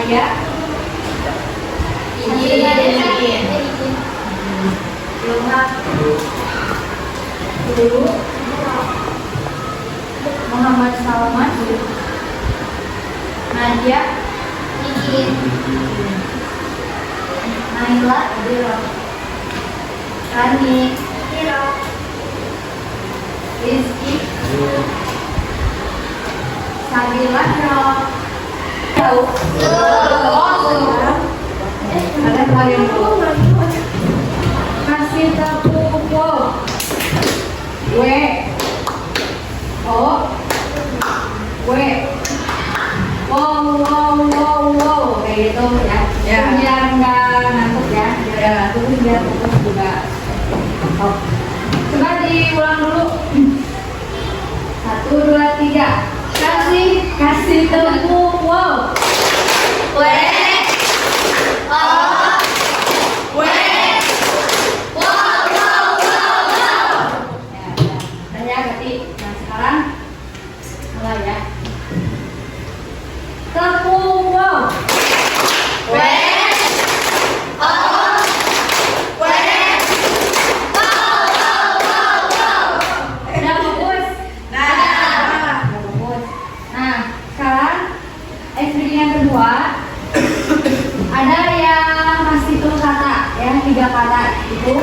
Maya? Izin. Ilham? Dulu. Muhammad Salman? Nadia? Izin. Naila? Rani? Rizky? Sabila? Tahu? Ada kalian kasih tepuk W O W wow kayak gitu ya. Biar nggak ngantuk ya. Terus biar fokus juga. Coba diulang dulu. 1, 2, 3. Kasih tepuk wow. W O W ya, berarti. Nah, sekarang mulai ya. Tepuk wow. W O W Udah fokus? Udah fokus. Nah, sekarang exercise yang kedua. Ada yang masih tuh kata ya, 3 kata itu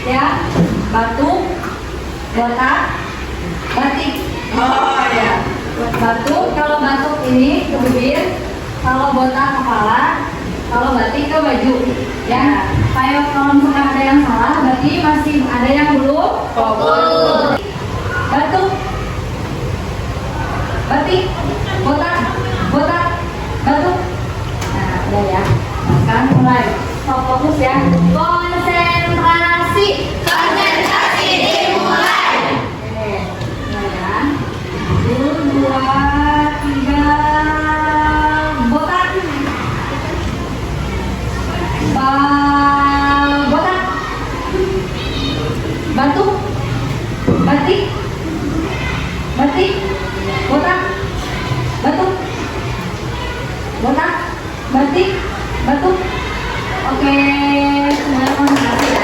ya, batuk, botak, batik. Oh ya. Batuk, kalau batuk ini ke bibir, kalau botak kepala, kalau batik ke baju ya. Kayak kalau misalkan ada yang salah, berarti masih ada yang belum fokus. Batuk, batik, botak, batuk. Nah, udah ya. Sekarang mulai. Fokus ya. Konsentrasi dimulai. Oke, mulai ya. 1, 2, 3. Botak. Botak. Batuk. Batik. Botak. Batuk. Botak. Batik. Batuk. Oke, semuanya konsentrasi ya.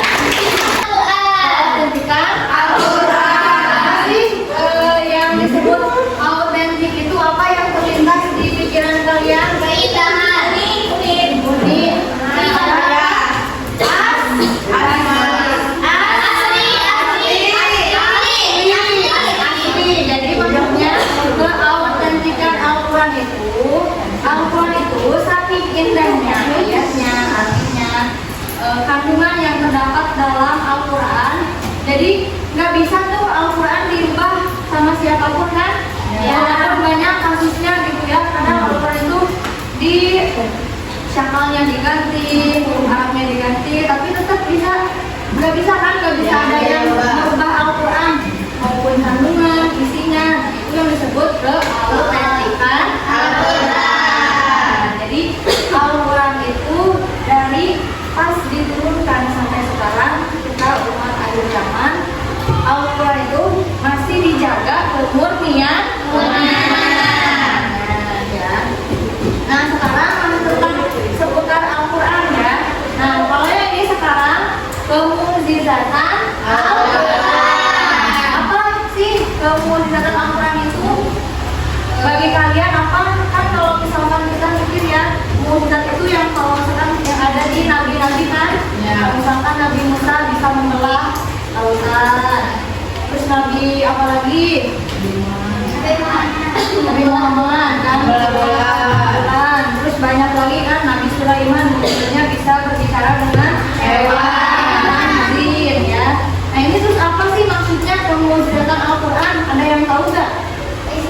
Autentikan Al-Quran. Yang disebut autentik itu apa yang terlintas di pikiran kalian? Keindahan, budi, asli. Jadi maksudnya keautentikan Al-Quran itu saking indahnya ayatnya, artinya kandungan yang terdapat dalam Al-Quran. Jadi nggak bisa tuh Al-Quran diubah sama siapapun kan? Walaupun banyak kasusnya gitu ya, kadang Al-Quran itu di syakalnya diganti, huruf Arabnya diganti, tapi tetap nggak bisa ada yang merubah Al-Quran maupun kandungan, isinya. Itu yang disebut keautentikan Al-Quran. Jadi Al-Quran itu dari pas diturunkan sampai sekarang, kita umat akhir zaman, Al-Quran itu masih dijaga kemurnian. Nah, sekarang tentang seputar Al-Quran ya. Nah, kalau yang ini sekarang kemukjizatan Al-Quran. Apa sih kemukjizatan Al-Quran itu? Bagi kalian apa? Kan kalau misalkan kita mikir ya, mukjizat itu yang kalau misalkan yang ada di nabi-nabi kan, misalkan Nabi Musa bisa membelah lautan, terus Nabi apa lagi? Nabi Muhammad kan, terus banyak lagi kan, Nabi Sulaiman mukjizatnya bisa berbicara dengan hewan, jin ya. Nah ini terus apa sih maksudnya kemukjizatan Al-Quran? Ada yang tahu nggak?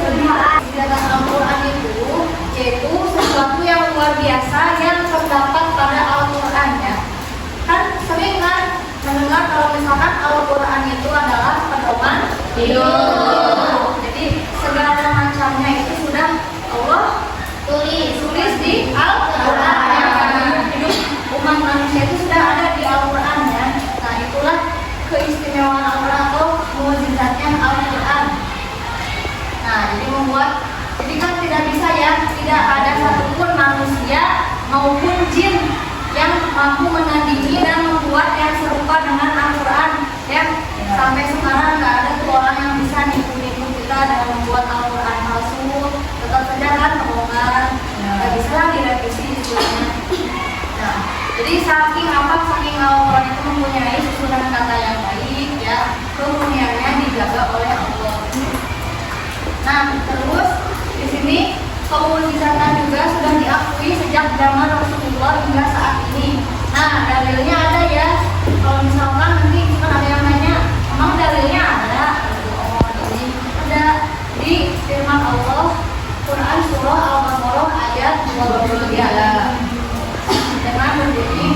Kemukjizatan Al-Quran itu yaitu sesuatu yang luar biasa yang terdapat pada Al-Quran ya. Kan sering kan mendengar kalau misalkan Al-Quran itu adalah pedoman hidup. Jadi segala macamnya itu sudah Allah tulis di Al-Quran. Hidup umat manusia itu sudah ada di Al-Quran ya. Nah itulah keistimewaan Al-Quran atau mukjizatnya Al-Quran. Nah jadi kan tidak bisa ya, tidak ada satupun manusia maupun jin yang mampu menandingi dan membuat yang serupa dengan Al-Quran ya. Sampai sekarang nggak ada tuh orang yang bisa nipu-nipu kita dengan membuat Al-Quran palsu. Tetap saja kan kebohongan, nggak bisa direvisi istilahnya. Nah, jadi saking Al-Quran itu mempunyai susunan kata yang baik ya, kemuliaannya dijaga oleh Allah. Nah, terus di sini kemu'jizatan juga sudah diakui sejak zaman Rasulullah hingga saat ini. Nah, dalilnya ada ya. Kalau misalkan nanti kan ada yang nanya, emang dalilnya ada? Oh, ini ada di firman Allah Quran surah Al-Baqarah ayat 23 dengan berbunyi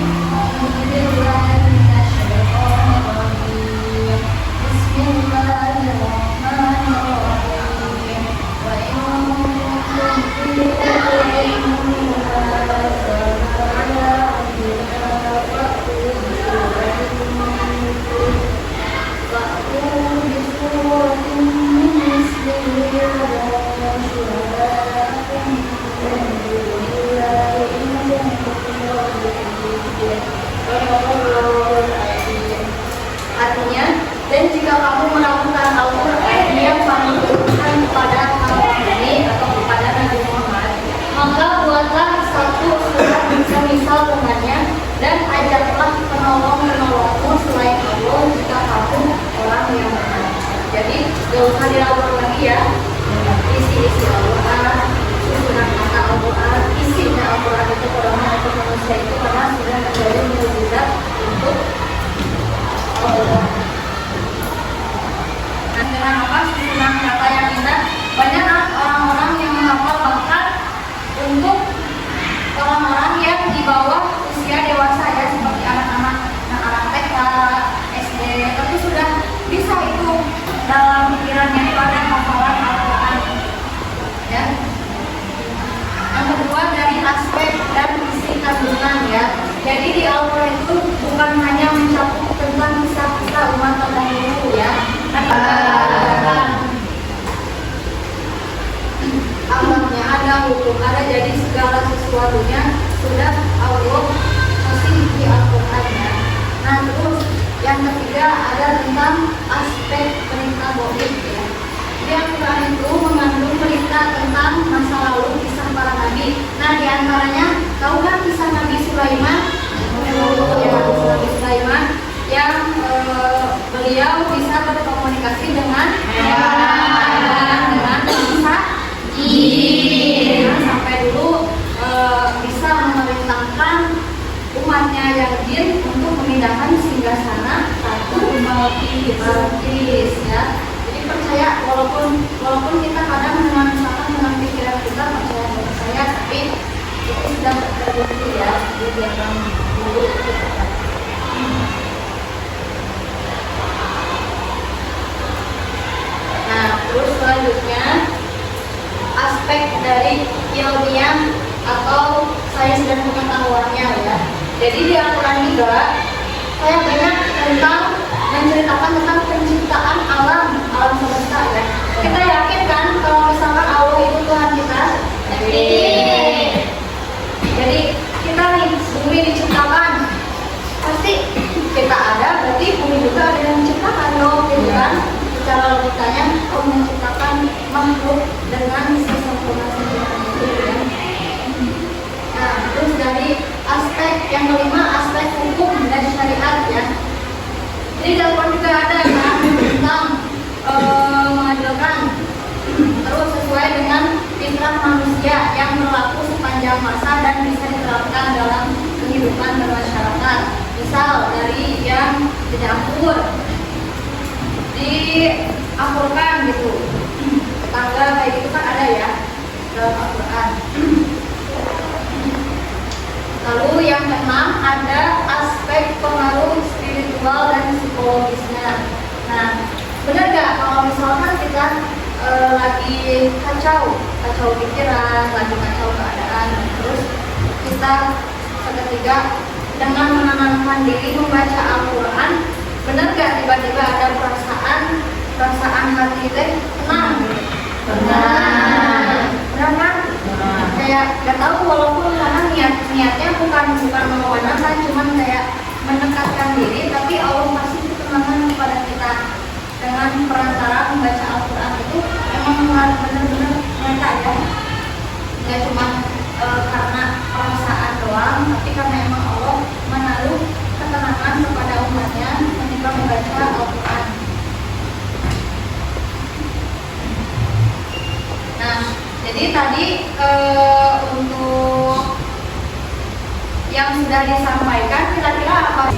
artinya, dan jika kamu melakukan Al-Quran yang kamu turunkan kepada Muhammad ini atau kepada Nabi Muhammad, maka buatlah satu surat semisal dengannya dan ajaklah penolong-penolongmu selain Allah jika kamu orang yang benar. Jadi gak usah dilakukan lagi ya, isi Al-Quran, susunan kata Al-Quran, isinya Al-Quran itu orang atau manusia itu karena sudah menjadi mukjizat untuk Allah. Dan dengan apa susunan kata yang indah, banyak orang-orang yang menghafal, bahkan untuk orang-orang yang di bawah usia dewasa ya, seperti anak-anak TK, SD, tapi sudah bisa itu dalam pikirannya itu ada hafalan Al-Quran ya. Yang kedua dari aspek dan isi kandungan ya. Jadi di Al-Quran itu bukan hanya mencakup tentang kisah-kisah umat terdahulu ya, alamnya ada, hukum ada, jadi segala sesuatunya sudah Allah kasih di Al-Quran ya. Nah terus yang ketiga ada tentang aspek perintah goib ya. Di Al-Quran itu mengandung berita tentang masa lalu kisah para nabi. Nah diantaranya tahu kan kisah Nabi Sulaiman? Nabi Sulaiman yang beliau bisa berkomunikasi dengan bangsa jin, sampai dulu bisa memerintahkan umatnya yang jin untuk memindahkan singgasana satu Balkis ya. Jadi percaya walaupun kita kadang dengan pikiran kita percaya tapi itu sudah terbukti ya di dalam dulu itu. Nah terus selanjutnya aspek dari ilmiah atau sains dan pengetahuannya ya. Jadi di Al-Quran juga saya banyak tentang menceritakan tentang penciptaan alam semesta ya. Kita yakin kan kalau misalkan Allah itu Tuhan kita? Jadi kita nih bumi diciptakan, pasti kita ada, berarti bumi juga ada yang menciptakan dong, gitu kan? Secara logikanya Allah menciptakan makhluk dengan sesempurna-sempurnanya itu ya. Nah, terus dari aspek yang kelima, aspek hukum dan syariat ya. Jadi dalam juga ada kan tentang mengadilkan, terus sesuai dengan fitrah manusia yang berlaku sepanjang masa dan bisa diterapkan dalam kehidupan bermasyarakat. Misal dari yang dicampur, diampurkan gitu, tetangga kayak gitu kan ada ya dalam Al-Quran. Lalu yang keenam ada aspek pengaruh spiritual dan psikologisnya. Nah, benar gak kalau misalkan kita lagi kacau pikiran, lagi kacau keadaan, terus kita seketika dengan menenangkan diri membaca Al-Quran, benar gak tiba-tiba ada perasaan hati kita tenang gitu? Benar kan? Kayak gak tahu walaupun karena niatnya niatnya bukan mewawanakan, cuman kayak mendekatkan diri, tapi Allah masih ketenangan kepada kita dengan perantara membaca Al-Quran itu. Emang benar-benar nyata ya, nggak cuma karena perasaan doang, tapi karena emang Allah menaruh ketenangan kepada umatnya ketika membaca Al-Quran. Nah, jadi tadi untuk yang sudah disampaikan kira-kira apa?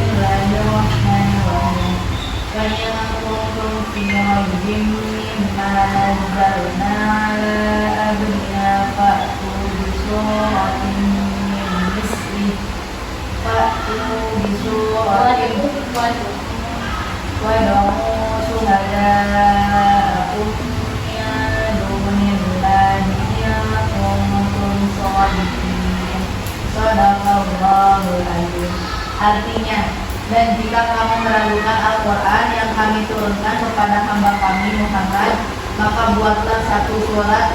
Artinya, dan jika kamu meragukan Al-Quran yang kami turunkan kepada hamba kami Muhammad, maka buatlah satu surat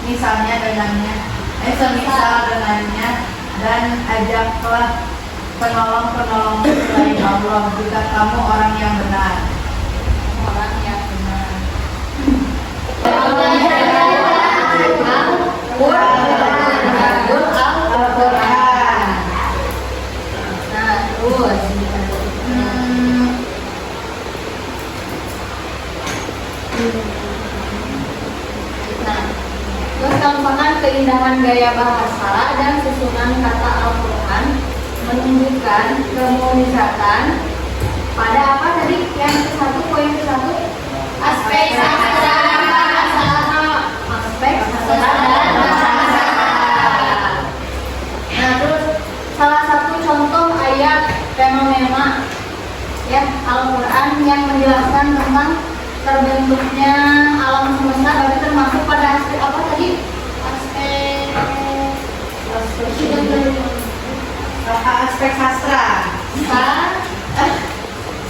semisal dengannya, dan ajaklah penolong-penolong selain Allah jika kamu orang yang benar. Terus tambahan keindahan gaya bahasa dan susunan kata Al-Quran menunjukkan kemujizatan pada apa tadi yang satu, poin satu, aspek sastra dan bahasa. Nah, terus salah satu contoh ayat fenomena ya Al-Quran yang menjelaskan tentang terbentuknya alam semesta, berarti termasuk pada aspek apa tadi? Aspek sastra.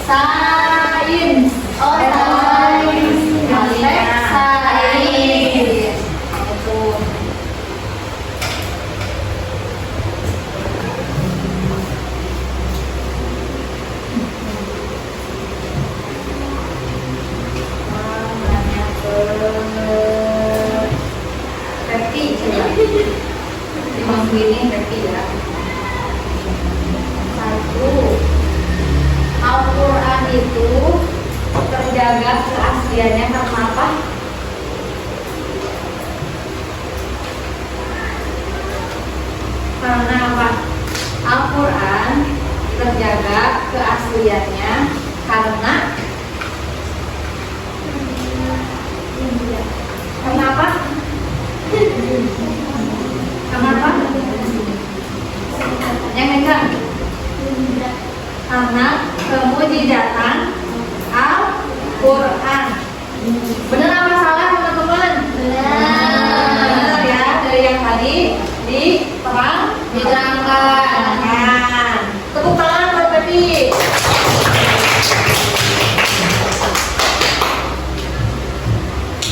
Sains. Oh, sains. Aspek sains. Betul. Verti coba. Di minggu ini verti ya. Satu, Al-Quran itu terjaga keasliannya karena apa? Karena apa? Al-Quran terjaga keasliannya karena apa? Kenapa? Yang kencang. Karena kemujizatan Al-Quran. Benar apa salah teman-teman? Benar ya, dari yang tadi diterangkan. Tepuk tangan buat Pepi.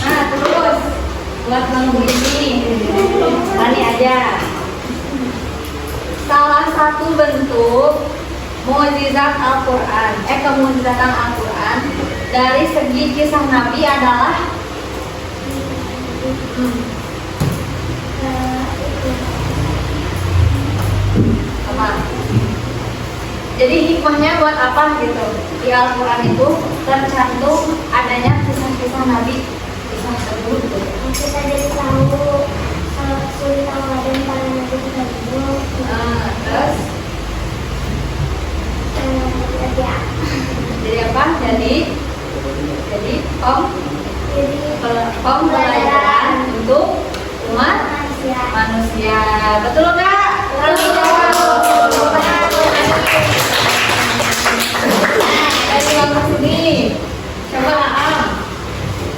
Nah, terus buat minggu ini tadi aja. Salah satu bentuk mukjizat Al-Quran, kemujizatan Al-Quran dari segi kisah Nabi adalah apa? Jadi hikmahnya buat apa gitu? Di Al-Quran itu tercantum adanya kisah-kisah Nabi, kisah tersebut gitu. Kita jadi tahu kesulitan dan para nabi terdahulu. Terus jadi apa? Jadi pembelajaran untuk umat manusia. Betul nggak? Dari bagus ini coba Am.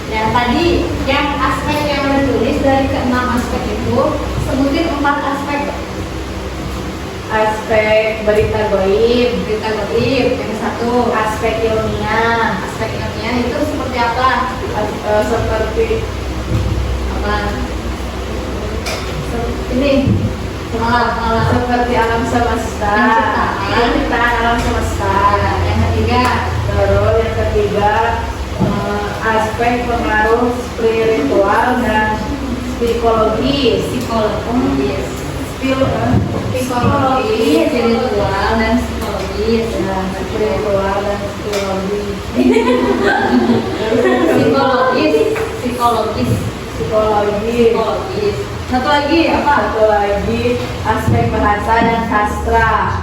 Ya tadi yang aspek yang ditulis dari ke-6 aspek itu sebutin 4 aspek. Aspek berita goib, yang satu aspek ilmiah, itu seperti apa? seperti Apa? Ini Alam. seperti alam semesta, penciptaan alam semesta. Yang ketiga, Terus yang ketiga aspek pengaruh spiritual dan psikologis. psikologis. Psikologi, Spiritual dan psikologis. spiritual dan psikologis. Psikologis. Psikologis. Satu lagi apa? Satu lagi aspek bahasa dan sastra.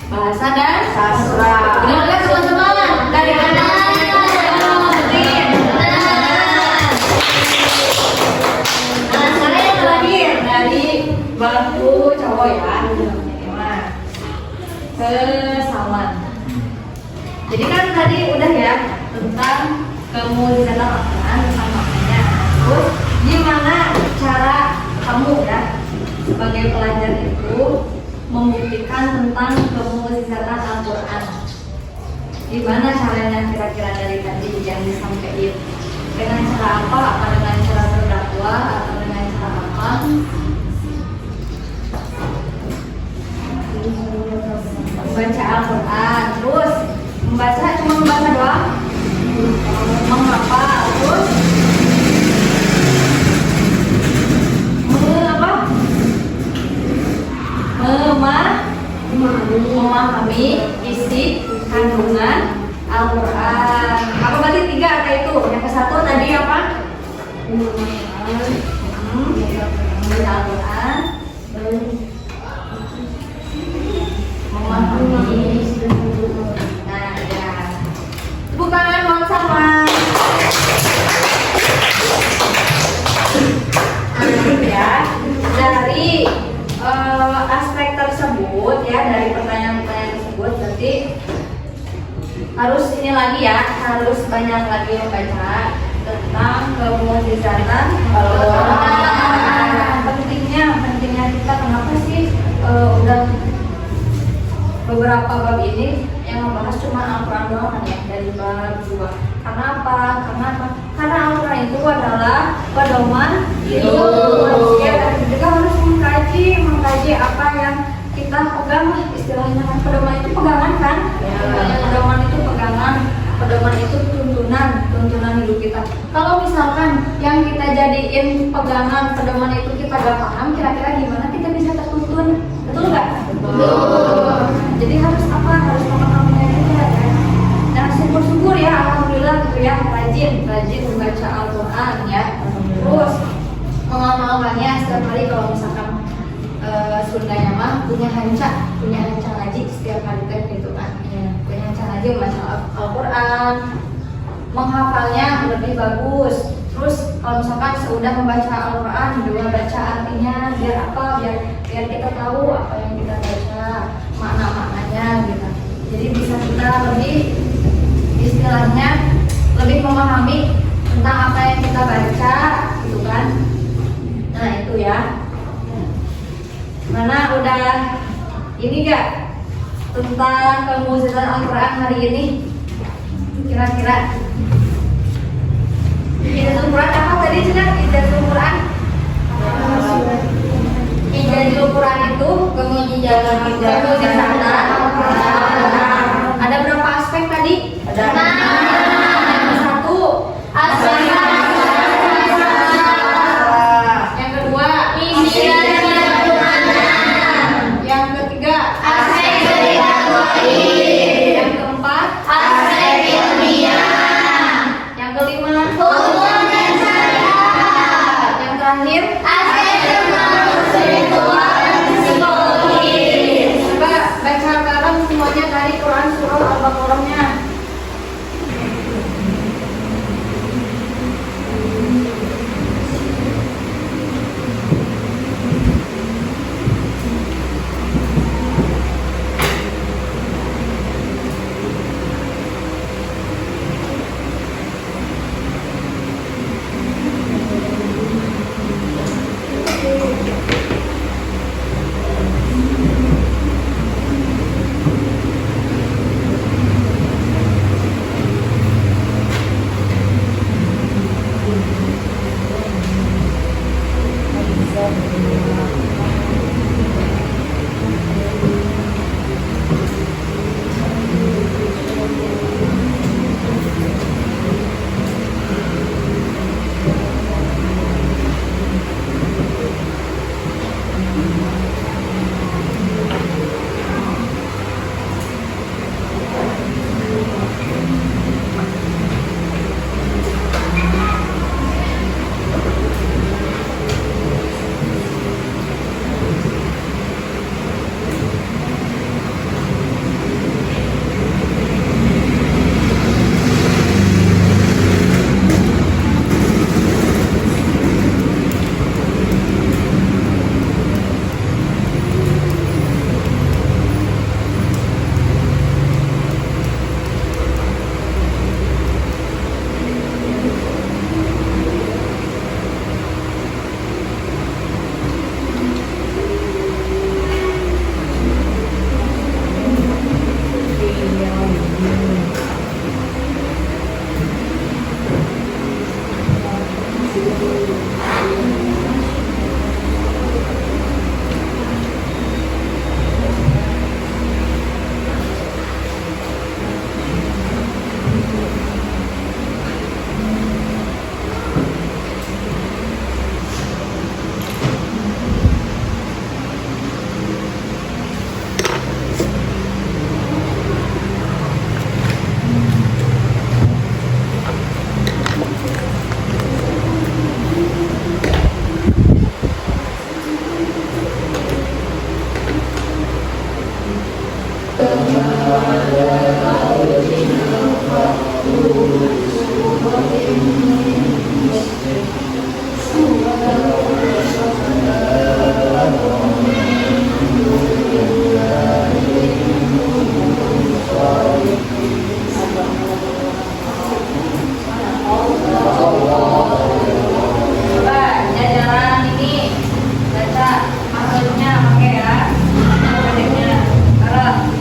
Bahasa dan Sastra. Benar teman-teman dari kanan. Nah, saya yang terakhir dari bangku cowok ya. Kesawan. Jadi kan tadi udah ya tentang kemujizatan Al-Quran tentang maknanya. Terus gimana cara kamu ya sebagai pelajar itu membuktikan tentang kemujizatan Al-Quran? Gimana caranya kira-kira dari tadi yang disampaikan? Dengan cara apa? Apa dengan cara berdakwah atau dengan cara apa? Membaca Al-Quran, terus membaca cuma membaca doang, menghafal, terus memahami isi kandungan Al-Quran. Apa berarti tiga ada itu? Yang ke satu tadi apa? Membaca Al-Quran, memahami. Nah, ya. Tepuk tangan buat sama. Ya, dari aspek tersebut ya, dari pertanyaan-pertanyaan tersebut berarti harus ini lagi ya, harus banyak lagi membaca tentang kemujizatan Al-Quran. Pentingnya kita kenapa sih udah beberapa bab ini yang membahas cuma Al-Quran doang kan ya, dari bab 2. Karena apa? Karena Al-Quran itu adalah pedoman hidup. Ya, dan juga harus mengkaji apa yang kita pegang lah istilahnya kan. Pedoman itu pegangan kan? Pedoman itu pegangan, pedoman itu tuntunan hidup kita. Kalau misalkan yang kita jadiin pegangan pedoman itu kita gak paham, kira-kira gimana kita bisa tertuntun? Betul nggak? Betul. Jadi harus apa? Harus memahaminya juga kan. Nah, syukur ya, alhamdulillah gitu ya, rajin membaca Al-Quran ya. Terus mengamalkannya setiap hari. Kalau misalkan Sundanya mah punya hanca ngaji setiap hari teh gitu kan. Punya hanca ngaji membaca Al-Quran, menghafalnya lebih bagus. Terus kalau misalkan sudah membaca Al-Quran juga baca artinya, biar apa? Biar kita tahu apa yang kita baca, makna-maknanya gitu. Jadi bisa kita lebih istilahnya lebih memahami tentang apa yang kita baca gitu kan. Nah itu ya. Mana udah ini gak tentang kemujizatan Al-Quran hari ini? Kira-kira Ijazul Quran apa tadi Cina? Ijazul Quran itu kemujizatan. Ada berapa aspek tadi? Ada 6. Yang satu aspek. Yang kedua yang ketiga aspek yang keempat aspek ilmiah, yang kelima hukum dan syariat, yang terakhir aspek spiritual dan psikologis. Coba baca bareng semuanya dari Quran surah Al-Baqarah-nya. Coba jajaran ini baca maksudnya pakai ya. Pendeknya. Sekarang.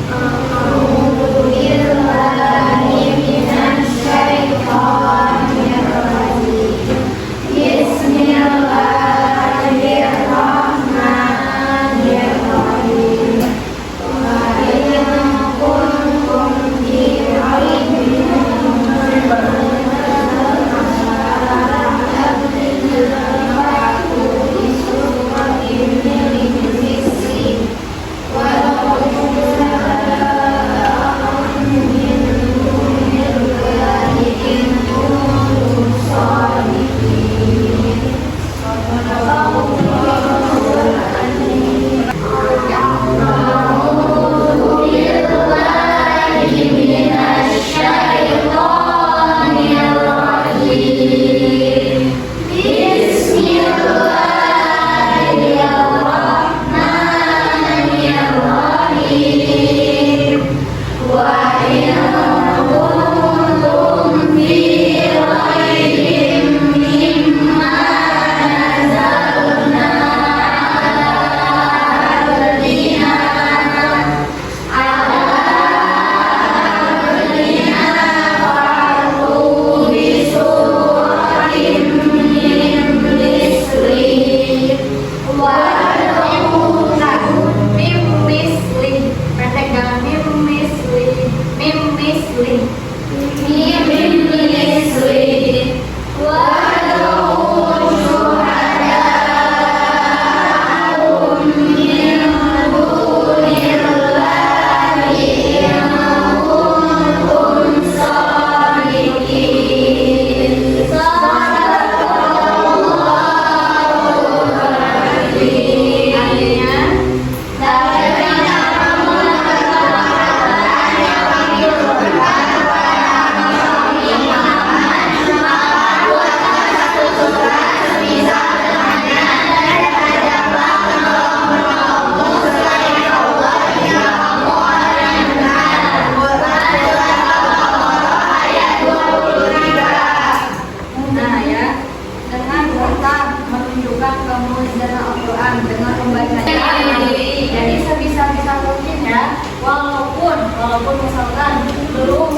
walaupun misalkan belum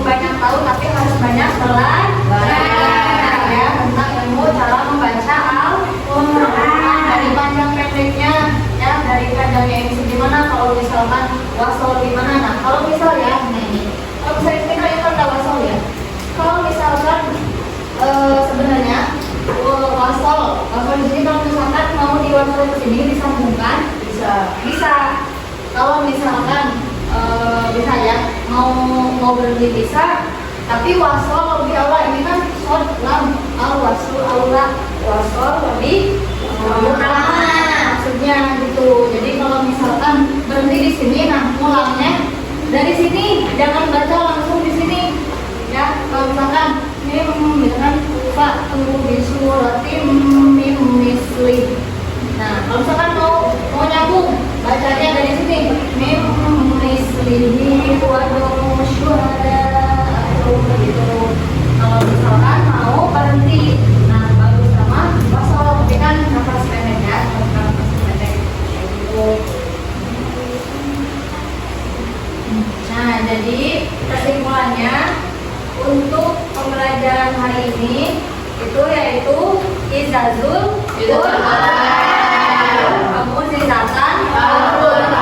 banyak tahu tapi harus banyak belajar ya tentang ilmu cara membaca Al-Quran dari panjang pendeknya ya, dari panjangnya ini gimana, kalau misalkan wasol gimana. Nah kalau misal ya kalau misalnya kita ingat wasol ya, kalau misalkan sebenarnya wasol di sini kalau misalkan mau diwasol ke sini disambungkan bisa kalau misalkan bisa ya mau berhenti bisa, tapi wasol lebih awal ini kan sod lam al wasul aula wasol lebih maksudnya gitu. Jadi kalau misalkan berhenti di sini, nah mulangnya dari sini, jangan baca langsung di sini ya. Kalau misalkan misalkan pak tunggu bisulatim mim misli, nah kalau misalkan mau nyambung bacanya dari sini mim mislihi waduh syuhada atau begitu. Kalau misalkan mau berhenti, nah bagus sama wasol tapi kan nafas pendek ya, nafas pendek gitu. Nah jadi kesimpulannya untuk pembelajaran hari ini itu yaitu izazul mukjizatan Al-Quran,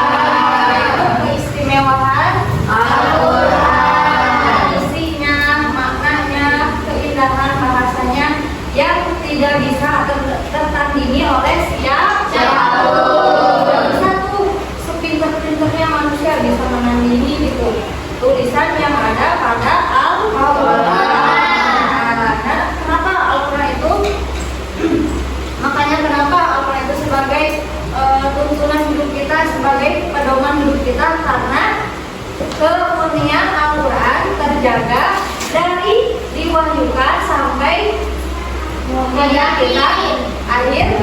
yaitu keistimewaan Al-Quran, isinya, maknanya, keindahan bahasanya yang tidak bisa tertandingi oleh siapapun. Bisa tuh sepintar-pintarnya manusia bisa menandingi gitu tulisan yang ada pada Al-Quran. Nah, kenapa Al-Quran itu makanya kenapa Al-Quran Semuanya kita akhir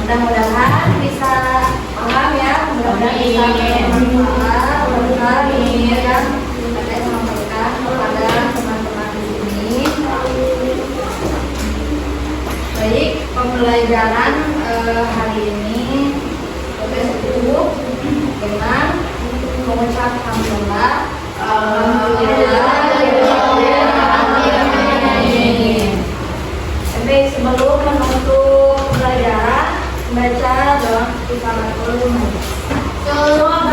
mudah-mudahan bisa paham ya, mudah-mudahan bisa bermanfaat, mudah-mudahan ini yang saya sampaikan kepada teman-teman di sini. Baik, pembelajaran hari ini kita tutup dengan mengucap hamdalah. Baik, sebelum menutup pembelajaran, baca doa kifaratul majlis.